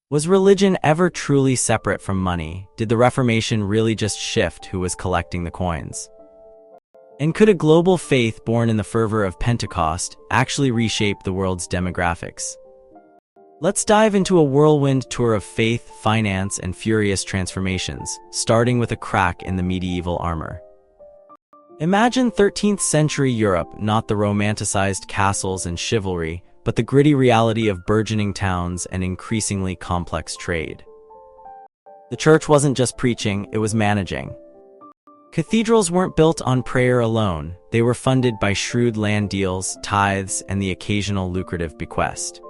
Was religion ever truly separate from money? Did the Reformation really just shift who was collecting the coins? And could a global faith born in the fervor of Pentecost actually reshape the world's demographics? Let's dive into a whirlwind tour of faith, finance, and furious transformations, starting with a crack in the medieval armor. Imagine 13th century Europe, not the romanticized castles and chivalry, but the gritty reality of burgeoning towns and increasingly complex trade. The church wasn't just preaching, it was managing. Cathedrals weren't built on prayer alone, they were funded by shrewd land deals, tithes, and the occasional lucrative bequest.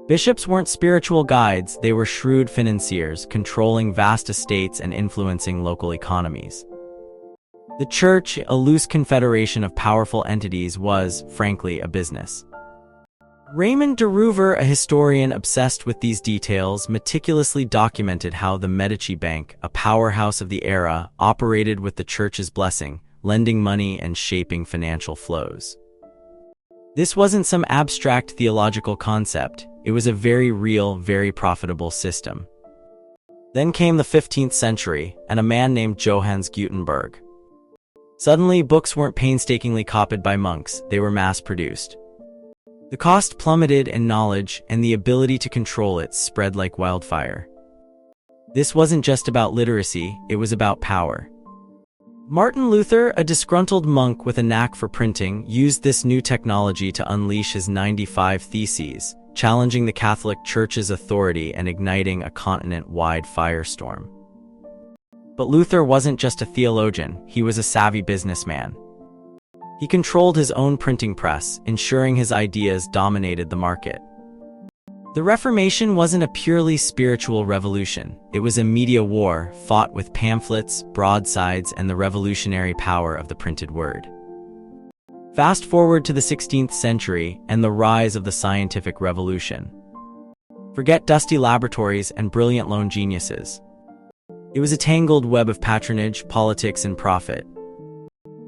Bishops weren't spiritual guides, they were shrewd financiers, controlling vast estates and influencing local economies. The church, a loose confederation of powerful entities, was, frankly, a business. Raymond de Roover, a historian obsessed with these details, meticulously documented how the Medici Bank, a powerhouse of the era, operated with the church's blessing, lending money and shaping financial flows. This wasn't some abstract theological concept, it was a very real, very profitable system. Then came the 15th century, and a man named Johannes Gutenberg. Suddenly, books weren't painstakingly copied by monks, they were mass-produced. The cost plummeted and knowledge, and the ability to control it, spread like wildfire. This wasn't just about literacy, it was about power. Martin Luther, a disgruntled monk with a knack for printing, used this new technology to unleash his 95 Theses, challenging the Catholic Church's authority and igniting a continent-wide firestorm. But Luther wasn't just a theologian, he was a savvy businessman. He controlled his own printing press, ensuring his ideas dominated the market. The Reformation wasn't a purely spiritual revolution, it was a media war fought with pamphlets, broadsides, and the revolutionary power of the printed word. Fast forward to the 16th century and the rise of the scientific revolution. Forget dusty laboratories and brilliant lone geniuses. It was a tangled web of patronage, politics, and profit.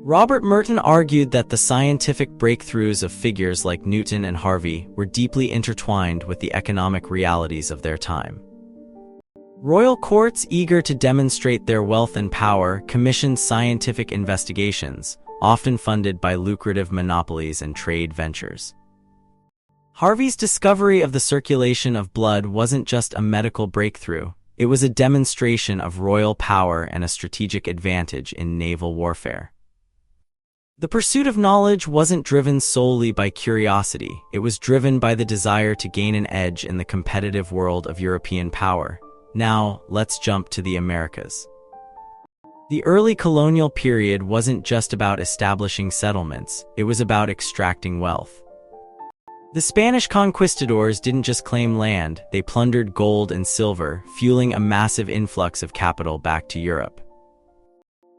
Robert Merton argued that the scientific breakthroughs of figures like Newton and Harvey were deeply intertwined with the economic realities of their time. Royal courts, eager to demonstrate their wealth and power, commissioned scientific investigations, often funded by lucrative monopolies and trade ventures. Harvey's discovery of the circulation of blood wasn't just a medical breakthrough, it was a demonstration of royal power and a strategic advantage in naval warfare. The pursuit of knowledge wasn't driven solely by curiosity, it was driven by the desire to gain an edge in the competitive world of European power. Now, let's jump to the Americas. The early colonial period wasn't just about establishing settlements, it was about extracting wealth. The Spanish conquistadors didn't just claim land, they plundered gold and silver, fueling a massive influx of capital back to Europe.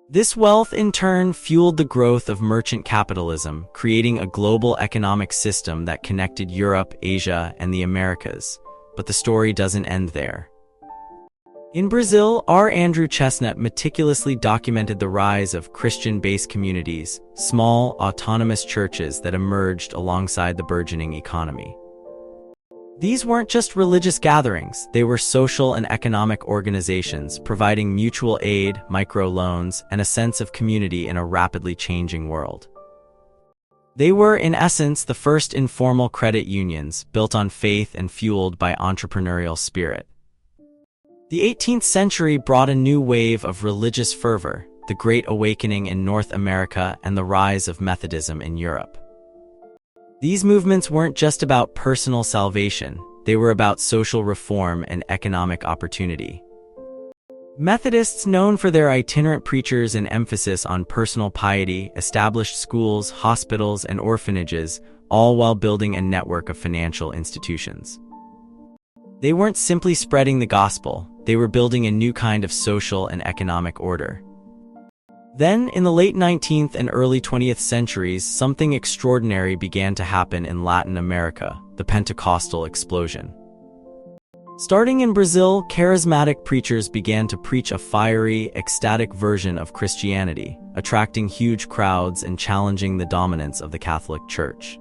This wealth in turn fueled the growth of merchant capitalism, creating a global economic system that connected Europe, Asia, and the Americas. But the story doesn't end there. In Brazil, R. Andrew Chestnut meticulously documented the rise of Christian-based communities, small, autonomous churches that emerged alongside the burgeoning economy. These weren't just religious gatherings, they were social and economic organizations providing mutual aid, microloans, and a sense of community in a rapidly changing world. They were, in essence, the first informal credit unions, built on faith and fueled by entrepreneurial spirit. The 18th century brought a new wave of religious fervor, the Great Awakening in North America and the rise of Methodism in Europe. These movements weren't just about personal salvation, they were about social reform and economic opportunity. Methodists, known for their itinerant preachers and emphasis on personal piety, established schools, hospitals, and orphanages, all while building a network of financial institutions. They weren't simply spreading the gospel, they were building a new kind of social and economic order. Then, in the late 19th and early 20th centuries, something extraordinary began to happen in Latin America, the Pentecostal explosion. Starting in Brazil, charismatic preachers began to preach a fiery, ecstatic version of Christianity, attracting huge crowds and challenging the dominance of the Catholic Church.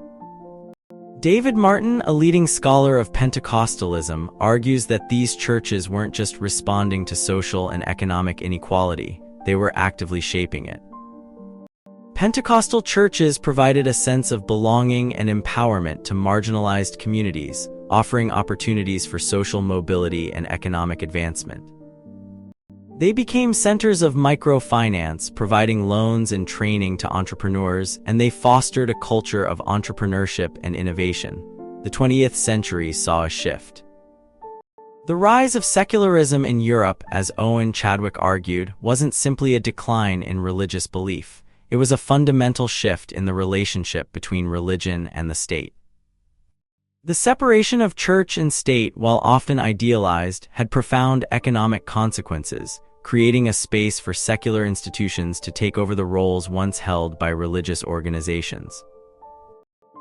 David Martin, a leading scholar of Pentecostalism, argues that these churches weren't just responding to social and economic inequality, they were actively shaping it. Pentecostal churches provided a sense of belonging and empowerment to marginalized communities, offering opportunities for social mobility and economic advancement. They became centers of microfinance, providing loans and training to entrepreneurs, and they fostered a culture of entrepreneurship and innovation. The 20th century saw a shift. The rise of secularism in Europe, as Owen Chadwick argued, wasn't simply a decline in religious belief. It was a fundamental shift in the relationship between religion and the state. The separation of church and state, while often idealized, had profound economic consequences, creating a space for secular institutions to take over the roles once held by religious organizations.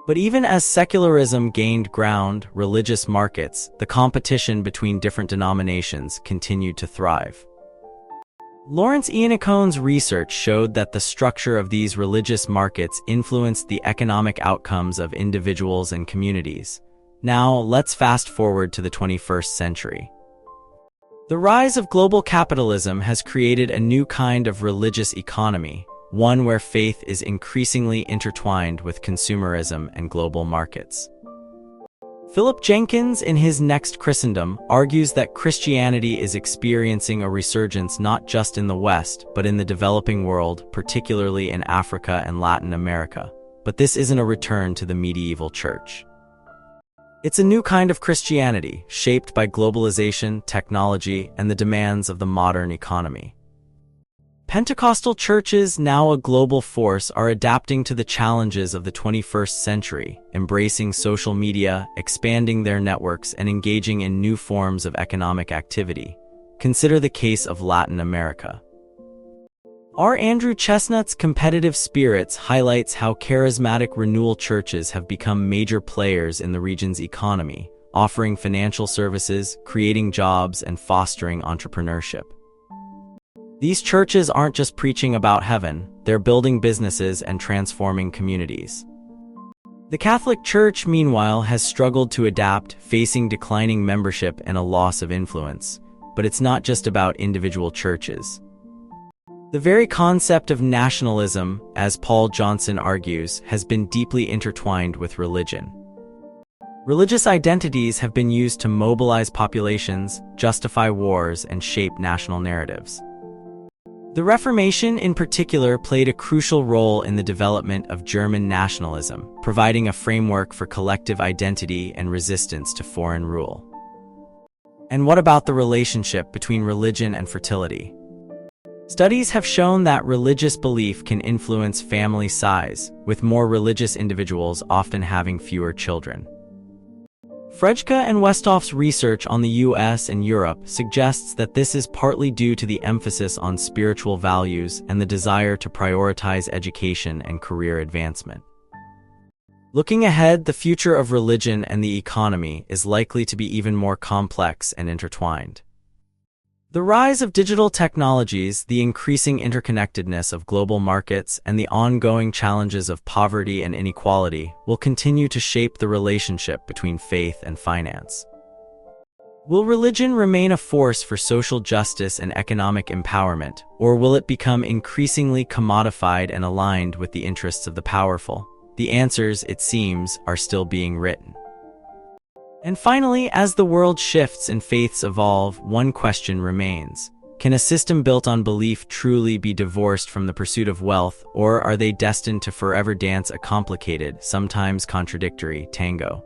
But even as secularism gained ground, religious markets, the competition between different denominations, continued to thrive. Lawrence Iannacone's research showed that the structure of these religious markets influenced the economic outcomes of individuals and communities. Now, let's fast forward to the 21st century. The rise of global capitalism has created a new kind of religious economy, one where faith is increasingly intertwined with consumerism and global markets. Philip Jenkins, in his Next Christendom, argues that Christianity is experiencing a resurgence not just in the West, but in the developing world, particularly in Africa and Latin America. But this isn't a return to the medieval church. It's a new kind of Christianity, shaped by globalization, technology, and the demands of the modern economy. Pentecostal churches, now a global force, are adapting to the challenges of the 21st century, embracing social media, expanding their networks, and engaging in new forms of economic activity. Consider the case of Latin America. R. Andrew Chestnut's Competitive Spirits highlights how charismatic renewal churches have become major players in the region's economy, offering financial services, creating jobs, and fostering entrepreneurship. These churches aren't just preaching about heaven, they're building businesses and transforming communities. The Catholic Church, meanwhile, has struggled to adapt, facing declining membership and a loss of influence. But it's not just about individual churches. The very concept of nationalism, as Paul Johnson argues, has been deeply intertwined with religion. Religious identities have been used to mobilize populations, justify wars, and shape national narratives. The Reformation, in particular, played a crucial role in the development of German nationalism, providing a framework for collective identity and resistance to foreign rule. And what about the relationship between religion and fertility? Studies have shown that religious belief can influence family size, with more religious individuals often having fewer children. Frejka and Westhoff's research on the US and Europe suggests that this is partly due to the emphasis on spiritual values and the desire to prioritize education and career advancement. Looking ahead, the future of religion and the economy is likely to be even more complex and intertwined. The rise of digital technologies, the increasing interconnectedness of global markets, and the ongoing challenges of poverty and inequality will continue to shape the relationship between faith and finance. Will religion remain a force for social justice and economic empowerment, or will it become increasingly commodified and aligned with the interests of the powerful? The answers, it seems, are still being written. And finally, as the world shifts and faiths evolve, one question remains. Can a system built on belief truly be divorced from the pursuit of wealth, or are they destined to forever dance a complicated, sometimes contradictory, tango?